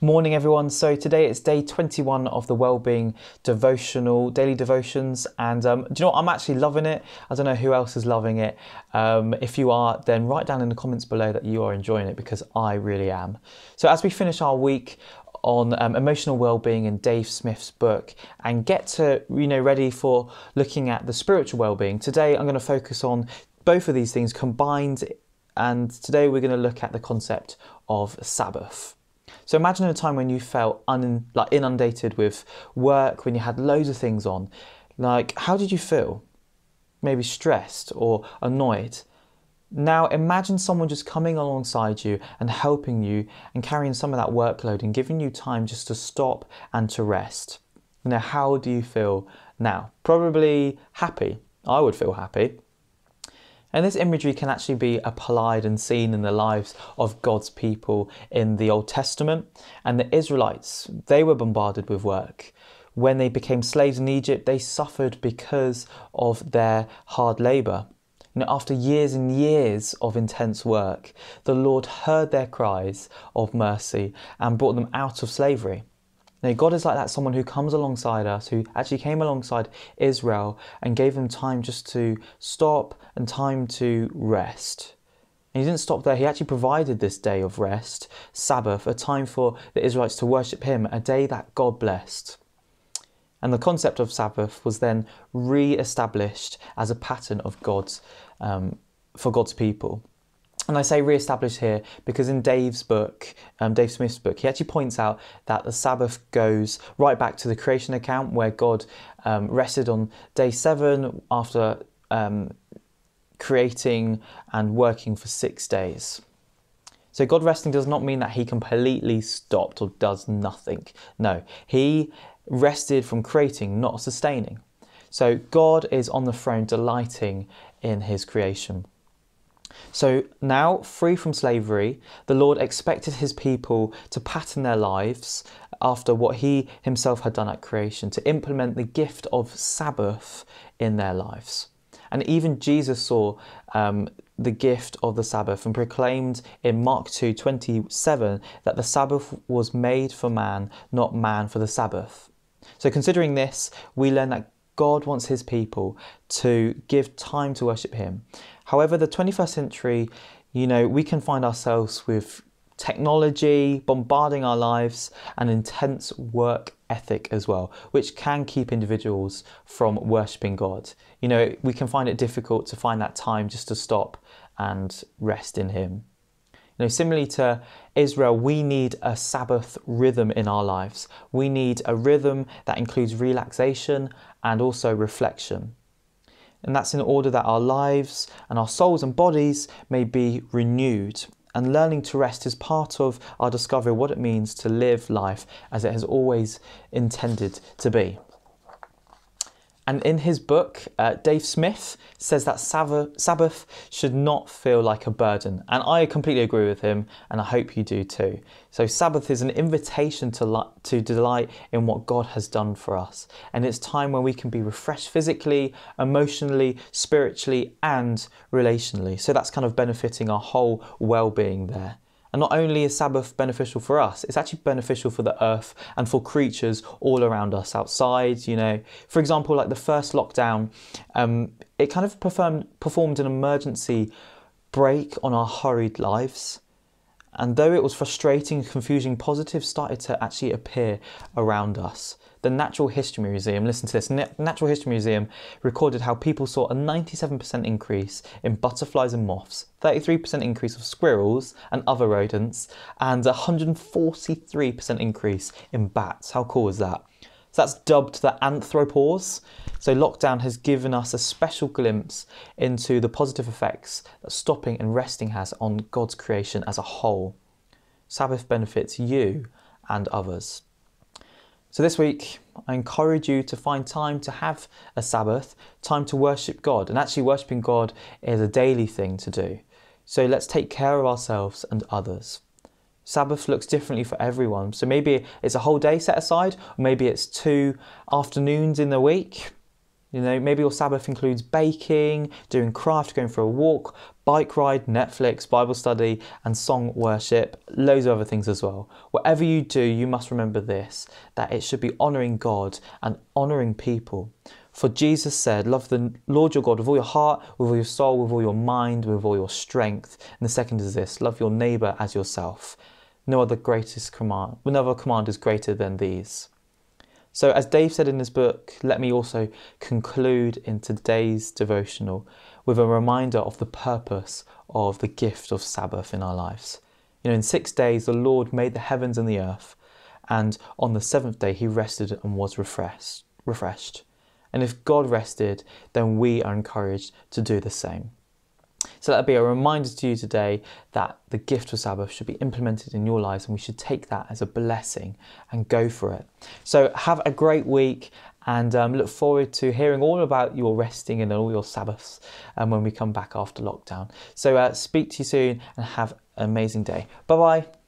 Morning everyone. So today it's day 21 of the Wellbeing devotional, daily devotions, and do you know what? I'm actually loving it. I don't know who else is loving it. If you are, then write down in the comments below that you are enjoying it, because I really am. So as we finish our week on emotional well-being in Dave Smith's book and get to ready for looking at the spiritual well-being, today I'm going to focus on both of these things combined, and today we're going to look at the concept of Sabbath. So imagine a time when you felt inundated with work, when you had loads of things on. How did you feel? Maybe stressed or annoyed. Now imagine someone just coming alongside you and helping you and carrying some of that workload and giving you time just to stop and to rest. How do you feel now? Probably happy. I would feel happy. And this imagery can actually be applied and seen in the lives of God's people in the Old Testament. And the Israelites, they were bombarded with work. When they became slaves in Egypt, they suffered because of their hard labour. After years and years of intense work, the Lord heard their cries of mercy and brought them out of slavery. God is like that, someone who comes alongside us, who actually came alongside Israel and gave them time just to stop and time to rest. And he didn't stop there. He actually provided this day of rest, Sabbath, a time for the Israelites to worship him, a day that God blessed. And the concept of Sabbath was then re-established as a pattern of for God's people. And I say re-established here because in Dave's book, Dave Smith's book, he actually points out that the Sabbath goes right back to the creation account, where God rested on day 7 after creating and working for 6 days. So God resting does not mean that he completely stopped or does nothing. No, he rested from creating, not sustaining. So God is on the throne delighting in his creation. So now, free from slavery, the Lord expected his people to pattern their lives after what he himself had done at creation, to implement the gift of Sabbath in their lives. And even Jesus saw the gift of the Sabbath and proclaimed in Mark 2:27 that the Sabbath was made for man, not man for the Sabbath. So considering this, we learn that God wants his people to give time to worship him. However, the 21st century, we can find ourselves with technology bombarding our lives and intense work ethic as well, which can keep individuals from worshipping God. We can find it difficult to find that time just to stop and rest in him. Similarly to Israel, we need a Sabbath rhythm in our lives. We need a rhythm that includes relaxation and also reflection. And that's in order that our lives and our souls and bodies may be renewed. And learning to rest is part of our discovery of what it means to live life as it has always intended to be. And in his book, Dave Smith says that Sabbath should not feel like a burden. And I completely agree with him, and I hope you do too. So Sabbath is an invitation to delight in what God has done for us. And it's time when we can be refreshed physically, emotionally, spiritually, and relationally. So that's kind of benefiting our whole well-being there. And not only is Sabbath beneficial for us, it's actually beneficial for the earth and for creatures all around us outside. For example, like the first lockdown, it kind of performed an emergency break on our hurried lives. And though it was frustrating and confusing, positives started to actually appear around us. The Natural History Museum, listen to this, Natural History Museum recorded how people saw a 97% increase in butterflies and moths, 33% increase of squirrels and other rodents, and 143% increase in bats. How cool is that? So that's dubbed the anthropause. So lockdown has given us a special glimpse into the positive effects that stopping and resting has on God's creation as a whole. Sabbath benefits you and others. So this week, I encourage you to find time to have a Sabbath, time to worship God. And actually worshipping God is a daily thing to do. So let's take care of ourselves and others. Sabbath looks differently for everyone. So maybe it's a whole day set aside, or maybe it's 2 afternoons in the week. Maybe your Sabbath includes baking, doing craft, going for a walk, bike ride, Netflix, Bible study, and song worship, loads of other things as well. Whatever you do, you must remember this, that it should be honouring God and honouring people. For Jesus said, love the Lord your God with all your heart, with all your soul, with all your mind, with all your strength. And the second is this, love your neighbour as yourself. No other command is greater than these. So as Dave said in his book, let me also conclude in today's devotional with a reminder of the purpose of the gift of Sabbath in our lives. In 6 days, the Lord made the heavens and the earth, and on the seventh day, he rested and was refreshed. And if God rested, then we are encouraged to do the same. So that'll be a reminder to you today that the gift of Sabbath should be implemented in your lives, and we should take that as a blessing and go for it. So have a great week, and look forward to hearing all about your resting and all your Sabbaths when we come back after lockdown. So speak to you soon and have an amazing day. Bye-bye.